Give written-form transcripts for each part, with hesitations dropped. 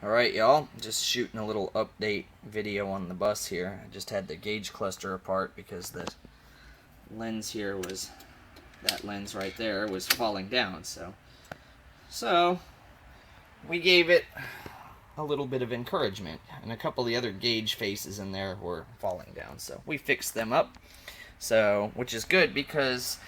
Alright y'all, just shooting a little update video on the bus here. I just had the gauge cluster apart because the lens here was, that lens right there was falling down. So we gave it a little bit of encouragement, and a couple of the other gauge faces in there were falling down. So we fixed them up, which is good because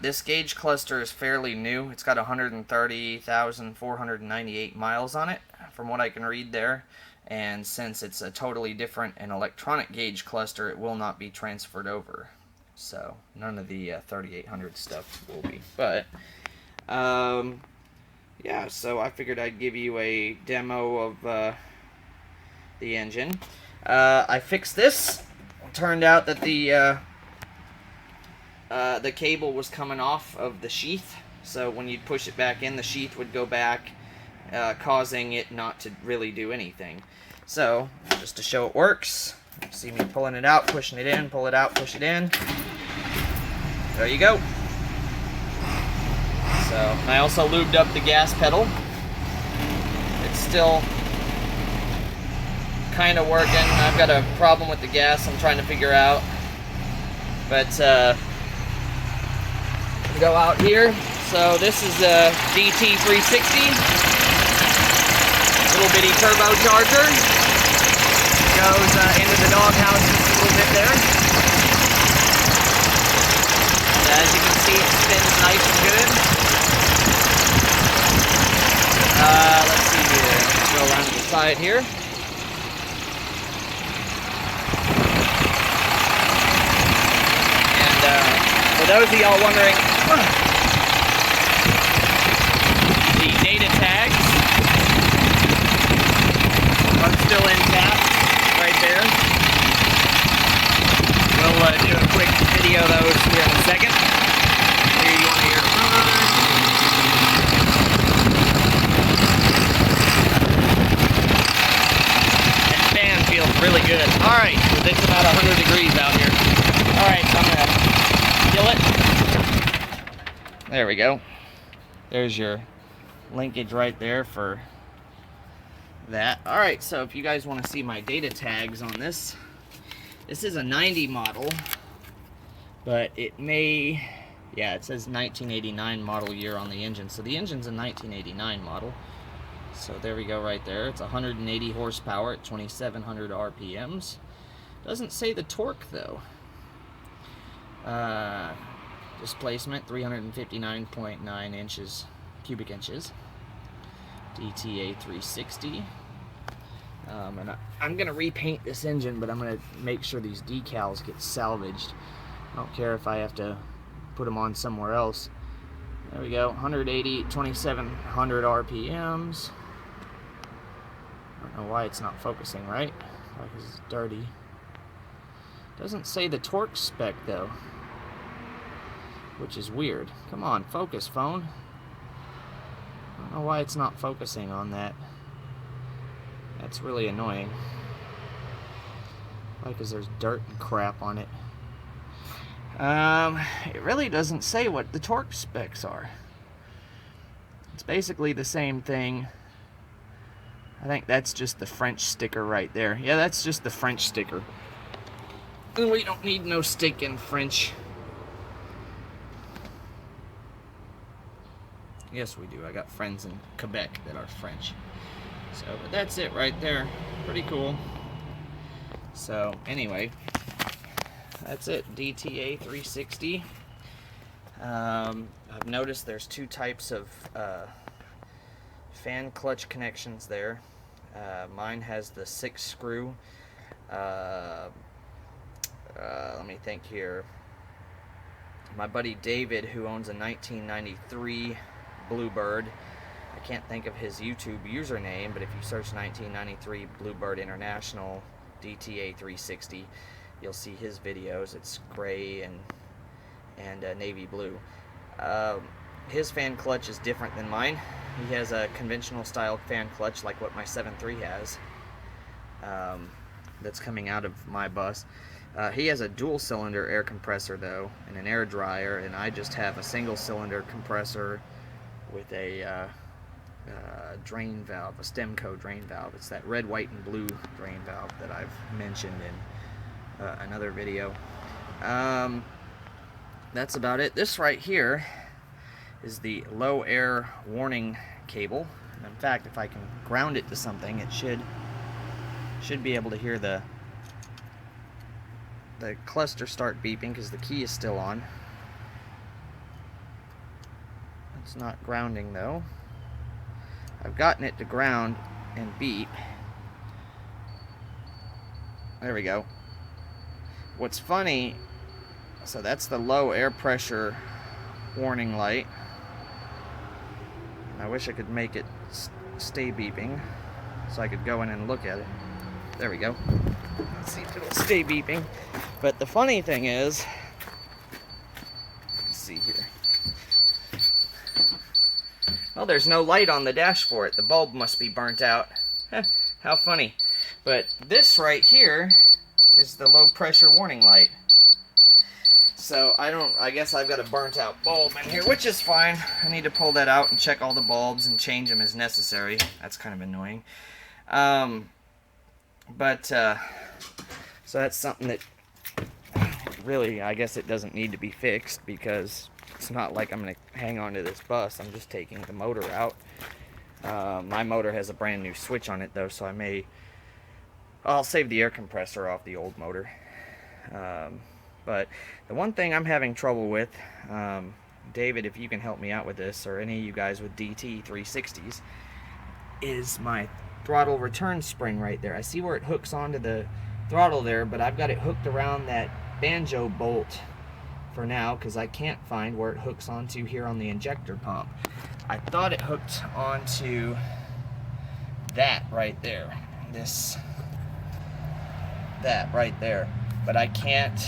this gauge cluster is fairly new. It's got 130,498 miles on it, from what I can read there. And since it's a totally different and electronic gauge cluster, it will not be transferred over. So none of the 3800 stuff will be. But yeah, so I figured I'd give you a demo of the engine. I fixed this. It turned out that the cable was coming off of the sheath, so when you'd push it back in, the sheath would go back, causing it not to really do anything. So, just to show it works, see me pulling it out, pushing it in, pull it out, push it in. There you go. So, I also lubed up the gas pedal. It's still kind of working. I've got a problem with the gas I'm trying to figure out. But, go out here. So this is a DTA360, little bitty turbocharger. Goes into the doghouse just a little bit there. And as you can see, it spins nice and good. Let's see here. Let's go around to the side here. And for those of y'all wondering, the data tags are still intact right there. We'll do a quick video of those here in a second. Here you want to hear that fan feels really good. Alright, it's about 100 degrees out here. Alright, so I'm going to kill it. There we go. There's your linkage right there for that. Alright, so if you guys want to see my data tags on this, this is a 90 model, but it may, yeah, it says 1989 model year on the engine, so the engine's a 1989 model. So there we go right there. It's 180 horsepower at 2700 RPMs. Doesn't say the torque though. Displacement 359.9 inches, cubic inches. DTA360. And I'm going to repaint this engine, but I'm going to make sure these decals get salvaged. I don't care if I have to put them on somewhere else. There we go, 180, 2700 RPMs. I don't know why it's not focusing right, because it's dirty. Doesn't say the torque spec though, which is weird. Come on, focus, phone. I don't know why it's not focusing on that. That's really annoying. Why? Because there's dirt and crap on it. It really doesn't say what the torque specs are. It's basically the same thing. I think that's just the French sticker right there. Yeah, that's just the French sticker. And we don't need no stinking French. Yes, we do. I got friends in Quebec that are French. So, but that's it right there. Pretty cool. So, anyway, that's it. DTA360. I've noticed there's two types of fan clutch connections there. Mine has the 6-screw. Let me think here. My buddy David, who owns a 1993 Bluebird, I can't think of his YouTube username, but if you search 1993 Bluebird International DTA360, you'll see his videos. It's gray and navy blue. His fan clutch is different than mine. He has a conventional style fan clutch like what my 7.3 has, that's coming out of my bus. He has a dual cylinder air compressor though, and an air dryer, and I just have a single cylinder compressor with a drain valve, a Stemco drain valve. It's that red, white, and blue drain valve that I've mentioned in another video. That's about it. This right here is the low air warning cable. In fact, if I can ground it to something, it should be able to hear the cluster start beeping because the key is still on. It's not grounding though. I've gotten it to ground and beep. There we go. What's funny, so that's the low air pressure warning light. I wish I could make it stay beeping so I could go in and look at it. There we go. Let's see if it'll stay beeping. But the funny thing is, let's see here. Well, there's no light on the dash for it. The bulb must be burnt out. How funny. But this right here is the low pressure warning light. So I guess I've got a burnt out bulb in here, which is fine. I need to pull that out and check all the bulbs and change them as necessary. That's kind of annoying. So that's something that really, I guess it doesn't need to be fixed, because it's not like I'm going to hang on to this bus. I'm just taking the motor out. My motor has a brand new switch on it though, so I'll save the air compressor off the old motor. But the one thing I'm having trouble with, David, if you can help me out with this, or any of you guys with DT360s, is my throttle return spring right there. I see where it hooks onto the throttle there, but I've got it hooked around that banjo bolt for now because I can't find where it hooks onto here on the injector pump. I thought it hooked onto that right there. That right there. But I can't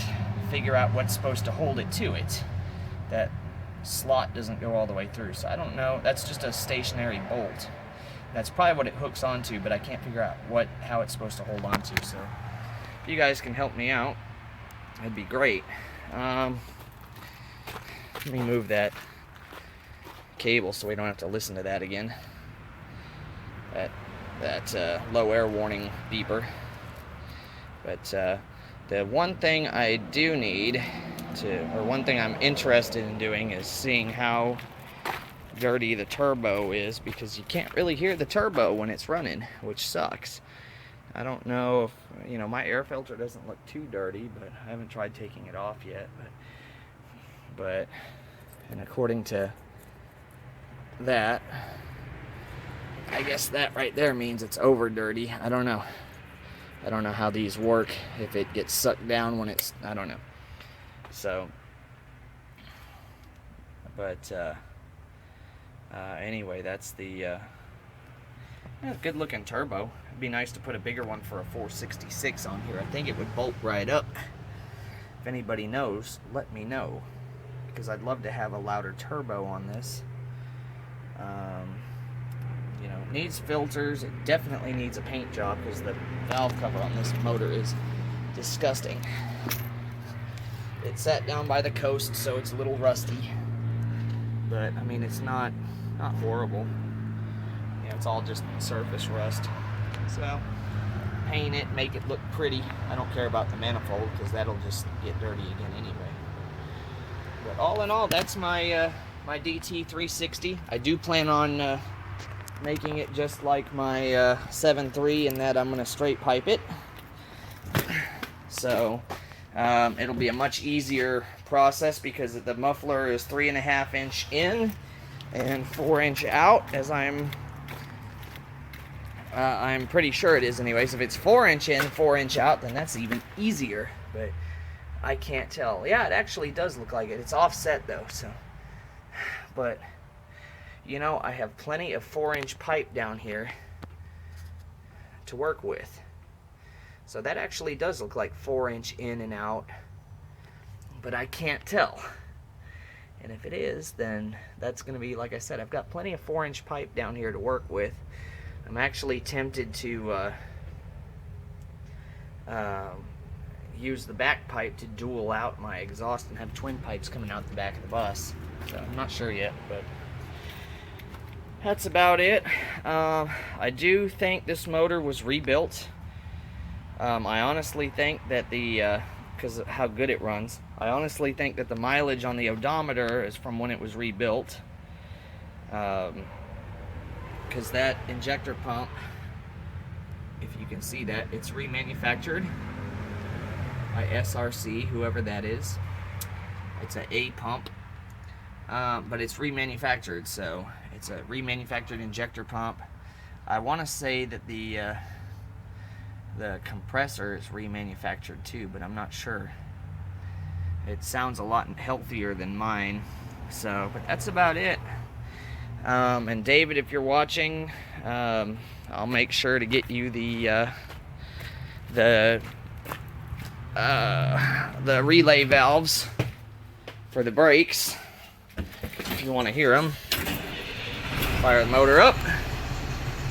figure out what's supposed to hold it to it. That slot doesn't go all the way through, so I don't know. That's just a stationary bolt. That's probably what it hooks onto, but I can't figure out how it's supposed to hold onto. So if you guys can help me out, that'd be great. Let me move that cable so we don't have to listen to that again. That low air warning beeper. But the one thing I do need or one thing I'm interested in doing is seeing how dirty the turbo is, because you can't really hear the turbo when it's running, which sucks. I don't know if, my air filter doesn't look too dirty, but I haven't tried taking it off yet. And according to that, I guess that right there means it's over dirty. I don't know how these work, if it gets sucked down when I don't know. So, but anyway, that's the good looking turbo. It'd be nice to put a bigger one for a 466 on here. I think it would bolt right up. If anybody knows, let me know, because I'd love to have a louder turbo on this. It needs filters. It definitely needs a paint job, because the valve cover on this motor is disgusting. It's sat down by the coast, so it's a little rusty, but I mean, it's not horrible. It's all just surface rust. So paint it, make it look pretty. I don't care about the manifold, because that'll just get dirty again anyway. But all in all, that's my my DT360. I do plan on making it just like my 7.3, in that I'm going to straight pipe it. So it'll be a much easier process, because the muffler is 3.5 inch in and 4 inch out, as I'm pretty sure it is anyways. If it's 4 inch in, 4 inch out, then that's even easier, but I can't tell. Yeah, it actually does look like it. It's offset though, so, but I have plenty of 4 inch pipe down here to work with. So that actually does look like 4 inch in and out, but I can't tell. And if it is, then that's going to be, like I said, I've got plenty of 4 inch pipe down here to work with. I'm actually tempted to use the back pipe to dual out my exhaust and have twin pipes coming out the back of the bus. So I'm not sure yet, but that's about it. I do think this motor was rebuilt. I honestly think that because of how good it runs, I honestly think that the mileage on the odometer is from when it was rebuilt. Because that injector pump, if you can see that, it's remanufactured by SRC, whoever that is. It's an A pump, but it's remanufactured, so it's a remanufactured injector pump. I want to say that the compressor is remanufactured too, but I'm not sure. It sounds a lot healthier than mine. So, but that's about it. And David, if you're watching, I'll make sure to get you the relay valves for the brakes if you want to hear them. Fire the motor up,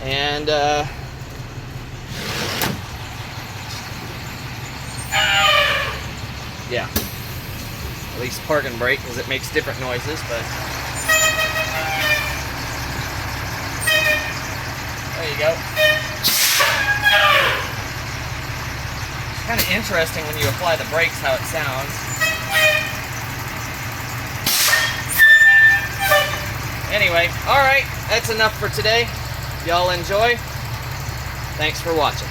and yeah, at least parking brake, because it makes different noises, but there you go. It's kind of interesting when you apply the brakes how it sounds. Anyway, alright, that's enough for today. Y'all enjoy. Thanks for watching.